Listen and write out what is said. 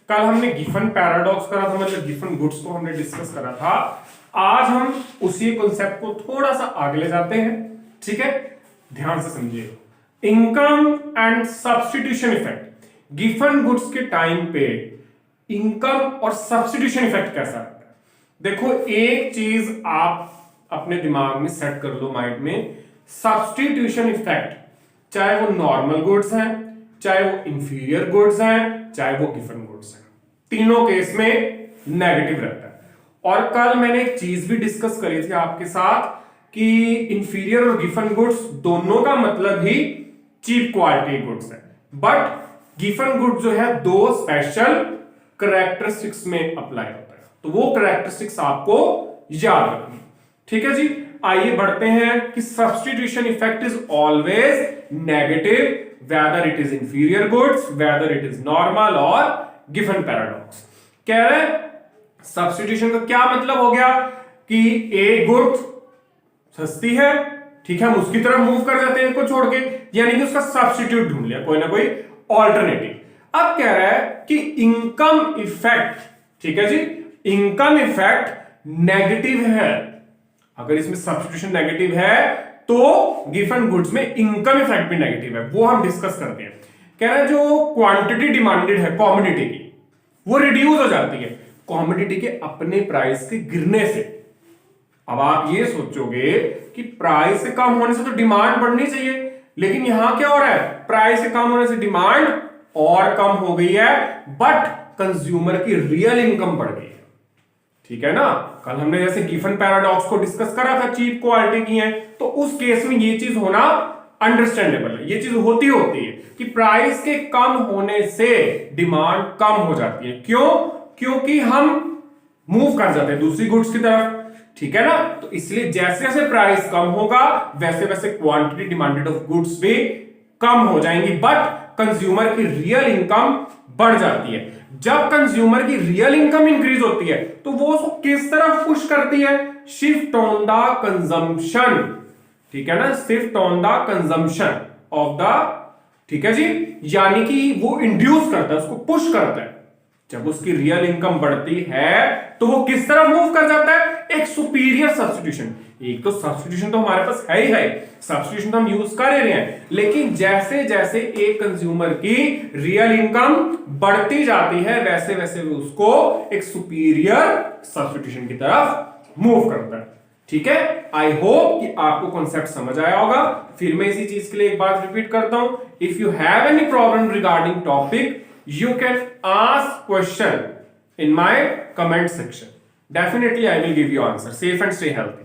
कल हमने Giffen paradox करा था, मतलब गिफन गुड्स को हमने डिस्कस करा था। आज हम उसी कॉन्सेप्ट को थोड़ा सा आगे ले जाते हैं, ठीक है। ध्यान से समझिए, income and substitution effect. Giffen goods के टाइम पे इनकम और सब्स्टिट्यूशन इफेक्ट कैसा रहता है। देखो, एक चीज आप अपने दिमाग में सेट कर लो, माइंड में, सब्स्टिट्यूशन इफेक्ट, चाहे वो नॉर्मल गुड्स हैं, चाहे वो इंफीरियर गुड्स हैं, चाहे वो गिफन गुड्स हैं, तीनों केस में नेगेटिव रहता है। और कल मैंने एक चीज भी डिस्कस करी थी आपके साथ कि इंफीरियर और गिफन गुड्स दोनों का मतलब ही चीप क्वालिटी गुड्स है, बट गिफन गुड्स जो है दो स्पेशल कैरेक्टरिस्टिक्स में अप्लाई होता है, तो वो कैरेक्टरिस्टिक्स आपको याद रखनी, ठीक है जी। आइए बढ़ते हैं कि substitution effect is always negative whether it is inferior goods, whether it is normal और given paradox। कह रहे सब्स्टिट्यूशन का क्या मतलब हो गया कि एक गुड सस्ती है, ठीक है, हम उसकी तरफ मूव कर जाते हैं इनको छोड़ के, यानी कि उसका सब्स्टिट्यूट ढूंढ लिया, कोई ना कोई ऑल्टरनेटिव। अब कह रहा है कि इनकम इफेक्ट, ठीक है जी, इनकम इफेक्ट नेगेटिव है। अगर इसमें सब्स्टिट्यूशन नेगेटिव है तो गिफन गुड्स में इनकम इफेक्ट भी नेगेटिव है, वो हम डिस्कस करते हैं। कह रहा है जो क्वांटिटी डिमांडेड है कमोडिटी की, वो रिड्यूस हो जाती है कमोडिटी के अपने प्राइस के गिरने से। अब आप ये सोचोगे कि प्राइस कम होने से तो डिमांड बढ़नी चाहिए, लेकिन यहां क्या हो रहा है, प्राइस कम होने से डिमांड और कम हो गई है, बट कंज्यूमर की रियल इनकम बढ़ गई है, ठीक है ना। कल हमने जैसे गिफन पैराडॉक्स को डिस्कस करा था, चीप क्वालिटी की है, तो उस केस में ये चीज होना अंडरस्टैंडेबल है, ये चीज होती है कि प्राइस के कम होने से डिमांड कम हो जाती है। क्यों? क्योंकि हम मूव कर जाते हैं दूसरी गुड्स की तरफ, ठीक है ना। तो इसलिए जैसे जैसे प्राइस कम होगा वैसे वैसे क्वांटिटी डिमांडेड ऑफ गुड्स भी कम हो जाएंगी, बट कंज्यूमर की रियल इनकम बढ़ जाती है। जब कंज्यूमर की रियल इनकम इंक्रीज होती है तो वो उसको किस तरफ पुश करती है, शिफ्ट ऑन द कंजम्पशन, ठीक है ना, shift on the consumption of the, ठीक है जी, यानी कि वो इंड्यूस करता है, उसको पुश करता है। जब उसकी रियल इनकम बढ़ती है तो वो किस तरफ मूव कर जाता है, एक सुपीरियर सब्स्टिट्यूशन। एक तो सब्स्टिट्यूशन तो हमारे पास है ही है, सब्स्टिट्यूशन तो हम यूज कर ही रहे हैं, लेकिन जैसे जैसे एक कंज्यूमर की रियल इनकम बढ़ती जाती है वैसे वैसे वो उसको एक सुपीरियर सब्स्टिट्यूशन की तरफ मूव करता है, ठीक है। आई होप कि आपको कॉन्सेप्ट समझ आया होगा। फिर मैं इसी चीज के लिए एक बात रिपीट करता हूं, if you have any problem regarding topic you can ask question in my comment section. Definitely I will give you answer. Safe and stay healthy.